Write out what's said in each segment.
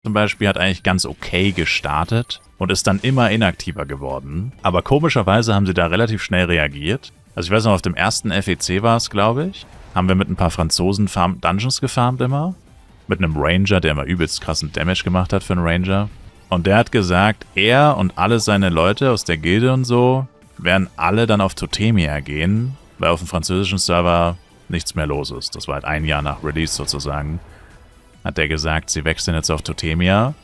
zum Beispiel hat eigentlich ganz okay gestartet und ist dann immer inaktiver geworden. Aber komischerweise haben sie da relativ schnell reagiert. Also ich weiß noch, auf dem ersten FEC war es, glaube ich. Haben wir mit ein paar Franzosen Dungeons gefarmt immer. Mit einem Ranger, der immer übelst krassen Damage gemacht hat für einen Ranger. Und der hat gesagt, er und alle seine Leute aus der Gilde und so werden alle dann auf Totemia gehen, weil auf dem französischen Server nichts mehr los ist. Das war halt ein Jahr nach Release sozusagen. Hat der gesagt, sie wechseln jetzt auf Totemia.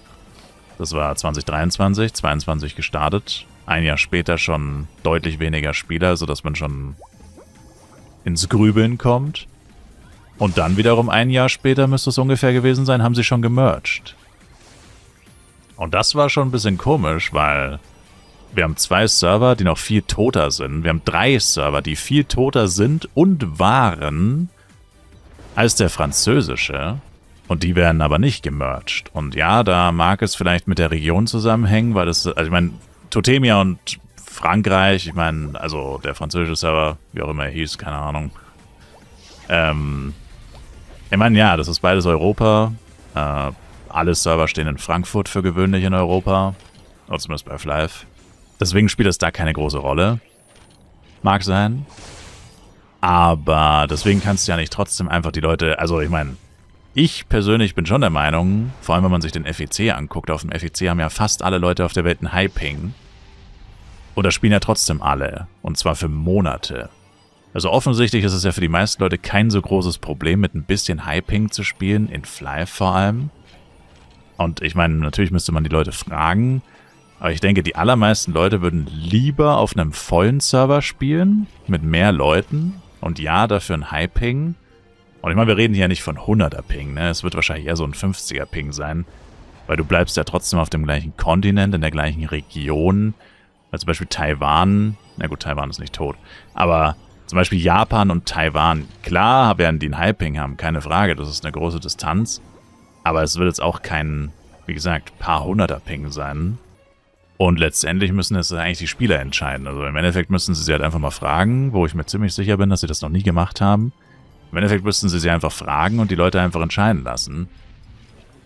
Das war 2023, 22 gestartet. Ein Jahr später schon deutlich weniger Spieler, sodass man schon ins Grübeln kommt. Und dann wiederum ein Jahr später, müsste es ungefähr gewesen sein, haben sie schon gemerged. Und das war schon ein bisschen komisch, weil wir haben 2 Server, die noch viel toter sind. Wir haben 3 Server, die viel toter sind und waren als der französische. Und die werden aber nicht gemerged. Und ja, da mag es vielleicht mit der Region zusammenhängen, weil das, also ich meine, Totemia und Frankreich, ich meine, also der französische Server, wie auch immer er hieß, keine Ahnung. Ich meine, ja, das ist beides Europa. Alle Server stehen in Frankfurt für gewöhnlich in Europa. Oder zumindest bei Flive. Deswegen spielt das da keine große Rolle. Mag sein. Aber deswegen kannst du ja nicht trotzdem einfach die Leute, also ich meine, ich persönlich bin schon der Meinung, vor allem wenn man sich den FEC anguckt, auf dem FEC haben ja fast alle Leute auf der Welt einen High-Ping. Und da spielen ja trotzdem alle. Und zwar für Monate. Also offensichtlich ist es ja für die meisten Leute kein so großes Problem, mit ein bisschen High-Ping zu spielen, in Flive vor allem. Und ich meine, natürlich müsste man die Leute fragen, aber ich denke, die allermeisten Leute würden lieber auf einem vollen Server spielen, mit mehr Leuten. Und ja, dafür ein High-Ping. Und ich meine, wir reden hier nicht von 100er Ping, ne? Es wird wahrscheinlich eher so ein 50er Ping sein. Weil du bleibst ja trotzdem auf dem gleichen Kontinent, in der gleichen Region. Weil zum Beispiel Taiwan, na gut, Taiwan ist nicht tot. Aber zum Beispiel Japan und Taiwan, klar werden die einen High-Ping haben, keine Frage, das ist eine große Distanz. Aber es wird jetzt auch kein, wie gesagt, paar 100er Ping sein. Und letztendlich müssen es eigentlich die Spieler entscheiden. Also im Endeffekt müssen sie halt einfach mal fragen, wo ich mir ziemlich sicher bin, dass sie das noch nie gemacht haben. Im Endeffekt müssten sie einfach fragen und die Leute einfach entscheiden lassen.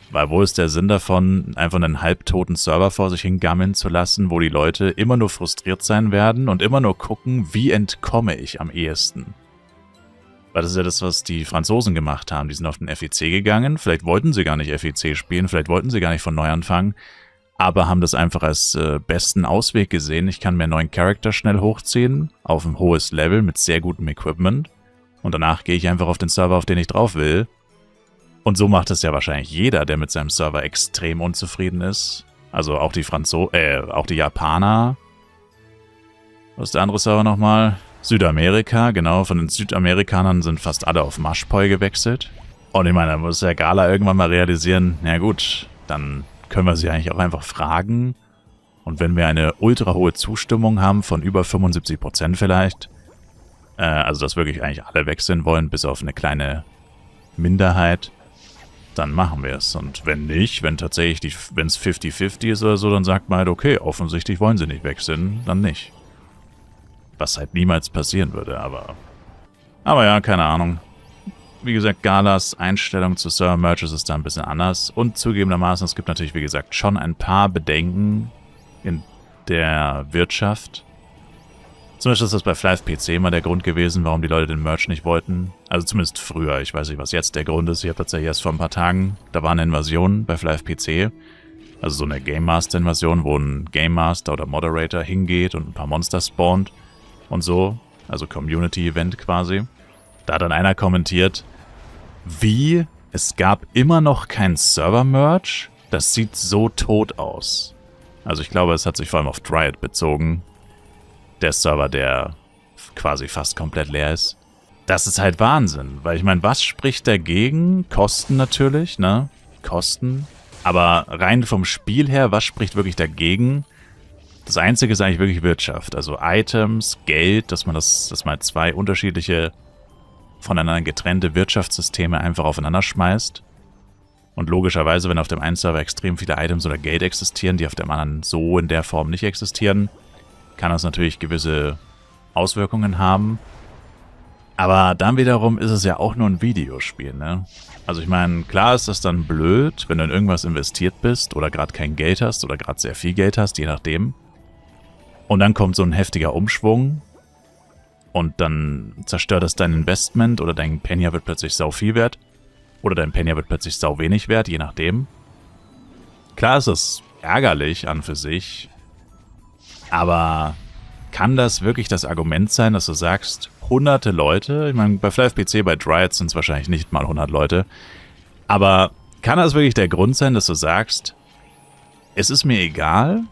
Weil wo ist der Sinn davon, einfach einen halbtoten Server vor sich hingammeln zu lassen, wo die Leute immer nur frustriert sein werden und immer nur gucken, wie entkomme ich am ehesten? Weil das ist ja das, was die Franzosen gemacht haben. Die sind auf den FEC gegangen, vielleicht wollten sie gar nicht FEC spielen, vielleicht wollten sie gar nicht von neu anfangen, aber haben das einfach als besten Ausweg gesehen. Ich kann mir einen neuen Charakter schnell hochziehen, auf ein hohes Level mit sehr gutem Equipment. Und danach gehe ich einfach auf den Server, auf den ich drauf will. Und so macht es ja wahrscheinlich jeder, der mit seinem Server extrem unzufrieden ist. Also auch die auch die Japaner. Was ist der andere Server nochmal? Südamerika, genau. Von den Südamerikanern sind fast alle auf Mashpoi gewechselt. Und ich meine, da muss der Gala irgendwann mal realisieren, na gut, dann können wir sie eigentlich auch einfach fragen. Und wenn wir eine ultra hohe Zustimmung haben von über 75% vielleicht, also dass wirklich eigentlich alle wechseln wollen, bis auf eine kleine Minderheit, dann machen wir es. Und wenn nicht, wenn tatsächlich, wenn es 50-50 ist oder so, dann sagt man halt, okay, offensichtlich wollen sie nicht wechseln, dann nicht. Was halt niemals passieren würde, aber ja, keine Ahnung. Wie gesagt, Galas Einstellung zu Server-Merges ist da ein bisschen anders. Und zugegebenermaßen, es gibt natürlich, wie gesagt, schon ein paar Bedenken in der Wirtschaft. Zum Beispiel ist das bei Flive PC mal der Grund gewesen, warum die Leute den Merch nicht wollten. Also zumindest früher. Ich weiß nicht, was jetzt der Grund ist. Ich habe tatsächlich erst vor ein paar Tagen, da war eine Invasion bei Flive PC. Also so eine Game Master Invasion, wo ein Game Master oder Moderator hingeht und ein paar Monster spawnt und so. Also Community Event quasi. Da hat dann einer kommentiert, wie, es gab immer noch kein Server-Merch? Das sieht so tot aus. Also ich glaube, es hat sich vor allem auf Dryad bezogen. Der Server, der quasi fast komplett leer ist. Das ist halt Wahnsinn, weil ich meine, was spricht dagegen? Kosten natürlich, ne? Kosten. Aber rein vom Spiel her, was spricht wirklich dagegen? Das Einzige ist eigentlich wirklich Wirtschaft. Also Items, Geld, dass man 2 unterschiedliche, voneinander getrennte Wirtschaftssysteme einfach aufeinander schmeißt. Und logischerweise, wenn auf dem einen Server extrem viele Items oder Geld existieren, die auf dem anderen so in der Form nicht existieren, kann das natürlich gewisse Auswirkungen haben. Aber dann wiederum ist es ja auch nur ein Videospiel, ne? Also ich meine, klar ist das dann blöd, wenn du in irgendwas investiert bist oder gerade kein Geld hast oder gerade sehr viel Geld hast, je nachdem. Und dann kommt so ein heftiger Umschwung und dann zerstört das dein Investment oder dein Penja wird plötzlich sau viel wert oder dein Penja wird plötzlich sau wenig wert, je nachdem. Klar ist es ärgerlich an für sich, aber kann das wirklich das Argument sein, dass du sagst, hunderte Leute, ich meine, bei FlyFPC, bei Dryad sind es wahrscheinlich nicht mal 100 Leute, aber kann das wirklich der Grund sein, dass du sagst, es ist mir egal,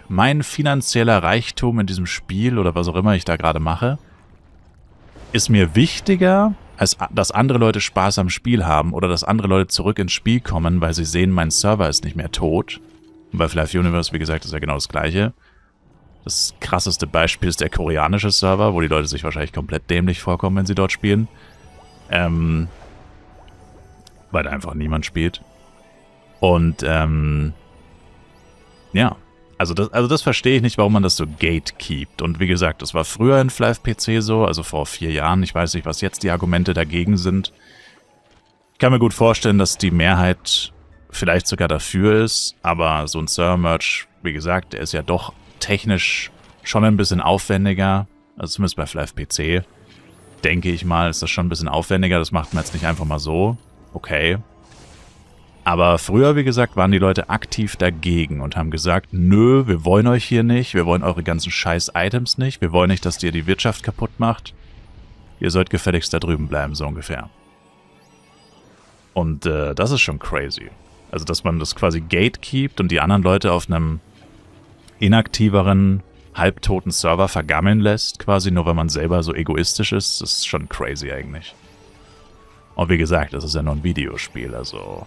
mein finanzieller Reichtum in diesem Spiel oder was auch immer ich da gerade mache, ist mir wichtiger, als dass andere Leute Spaß am Spiel haben oder dass andere Leute zurück ins Spiel kommen, weil sie sehen, mein Server ist nicht mehr tot. Und bei Flive Universe, wie gesagt, ist ja genau das Gleiche. Das krasseste Beispiel ist der koreanische Server, wo die Leute sich wahrscheinlich komplett dämlich vorkommen, wenn sie dort spielen. Weil da einfach niemand spielt. Und, ja. Also das verstehe ich nicht, warum man das so gatekeept. Und wie gesagt, das war früher in FlyFPC so, also vor 4 Jahren. Ich weiß nicht, was jetzt die Argumente dagegen sind. Ich kann mir gut vorstellen, dass die Mehrheit vielleicht sogar dafür ist, aber so ein Server-Merge, wie gesagt, der ist ja doch technisch schon ein bisschen aufwendiger. Also zumindest bei FlyFPC, denke ich mal, ist das schon ein bisschen aufwendiger. Das macht man jetzt nicht einfach mal so. Okay. Aber früher, wie gesagt, waren die Leute aktiv dagegen und haben gesagt, nö, wir wollen euch hier nicht, wir wollen eure ganzen Scheiß-Items nicht, wir wollen nicht, dass ihr die Wirtschaft kaputt macht. Ihr sollt gefälligst da drüben bleiben, so ungefähr. Und das ist schon crazy. Also, dass man das quasi gatekeept und die anderen Leute auf einem inaktiveren, halbtoten Server vergammeln lässt, quasi nur weil man selber so egoistisch ist, das ist schon crazy eigentlich. Und wie gesagt, das ist ja nur ein Videospiel, also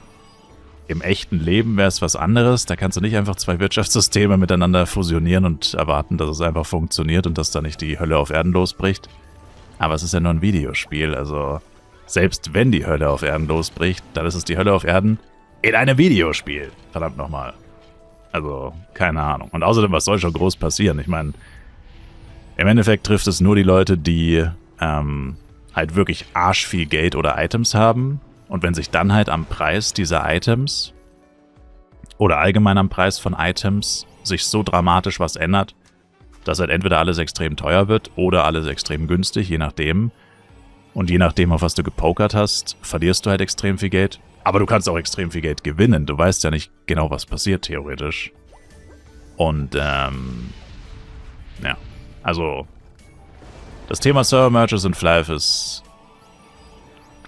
im echten Leben wäre es was anderes. Da kannst du nicht einfach 2 Wirtschaftssysteme miteinander fusionieren und erwarten, dass es einfach funktioniert und dass da nicht die Hölle auf Erden losbricht. Aber es ist ja nur ein Videospiel, also selbst wenn die Hölle auf Erden losbricht, dann ist es die Hölle auf Erden in einem Videospiel. Verdammt nochmal. Also, keine Ahnung. Und außerdem, was soll schon groß passieren? Ich meine, im Endeffekt trifft es nur die Leute, die halt wirklich arschviel Geld oder Items haben. Und wenn sich dann halt am Preis dieser Items oder allgemein am Preis von Items sich so dramatisch was ändert, dass halt entweder alles extrem teuer wird oder alles extrem günstig, je nachdem. Und je nachdem, auf was du gepokert hast, verlierst du halt extrem viel Geld. Aber du kannst auch extrem viel Geld gewinnen. Du weißt ja nicht genau, was passiert, theoretisch. Und, ja. Also, das Thema Server-Merges in Flive ist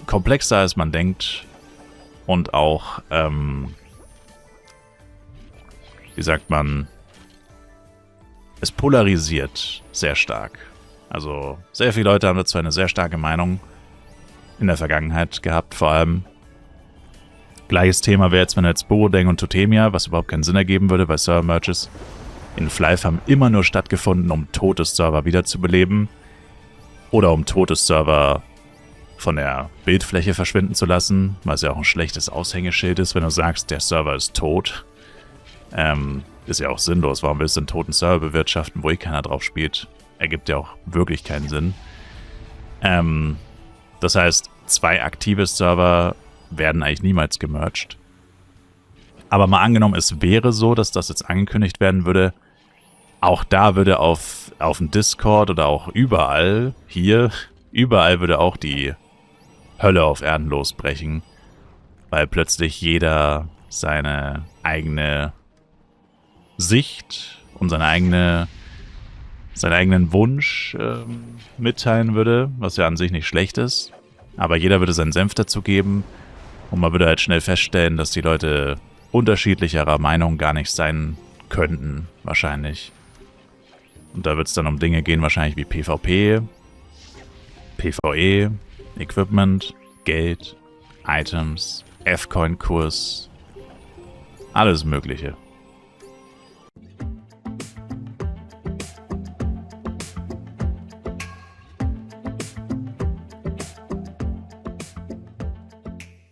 komplexer, als man denkt. Und auch, wie sagt man, es polarisiert sehr stark. Also, sehr viele Leute haben dazu eine sehr starke Meinung in der Vergangenheit gehabt, vor allem. Gleiches Thema wäre jetzt, wenn jetzt Borodeng und Totemia, was überhaupt keinen Sinn ergeben würde, weil Server-Merges in Flive haben immer nur stattgefunden, um tote Server wiederzubeleben oder um tote Server von der Bildfläche verschwinden zu lassen, was ja auch ein schlechtes Aushängeschild ist, wenn du sagst, der Server ist tot. Ist ja auch sinnlos. Warum willst du einen toten Server bewirtschaften, wo keiner drauf spielt? Ergibt ja auch wirklich keinen Sinn. Das heißt, 2 aktive Server werden eigentlich niemals gemerged. Aber mal angenommen, es wäre so, dass das jetzt angekündigt werden würde, auch da würde auf dem Discord oder auch überall, überall würde auch die Hölle auf Erden losbrechen, weil plötzlich jeder seine eigene Sicht und seinen eigenen Wunsch mitteilen würde, was ja an sich nicht schlecht ist. Aber jeder würde seinen Senf dazu geben und man würde halt schnell feststellen, dass die Leute unterschiedlicherer Meinung gar nicht sein könnten, wahrscheinlich. Und da wird es dann um Dinge gehen, wahrscheinlich wie PvP, PvE, Equipment, Geld, Items, F-Coin-Kurs, alles Mögliche.